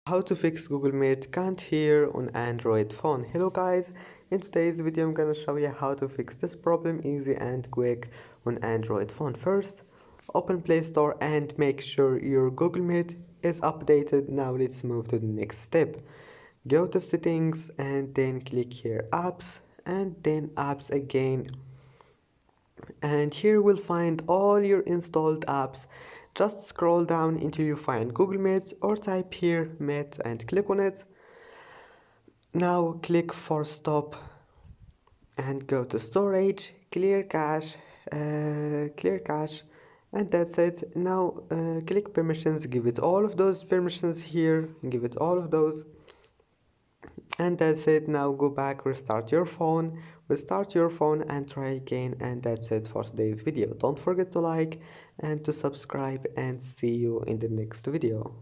How to fix Google Meet can't hear on Android phone. Hello guys, in today's video I'm gonna show you how to fix this problem easy and quick on Android phone. First, open Play Store and make sure your Google Meet is updated. Now let's move to the next step. Go to settings and then click here apps and then apps again, and here we'll find all your installed apps. Just scroll down until you find Google Meet or type here Meet and click on it. Now click for stop and go to storage, clear cache, and that's it. Now click permissions, give it all of those permissions here, give it all of those, and that's it. Now go back, restart your phone and try again, and that's it for today's video. Don't forget to like and to subscribe, and see you in the next video.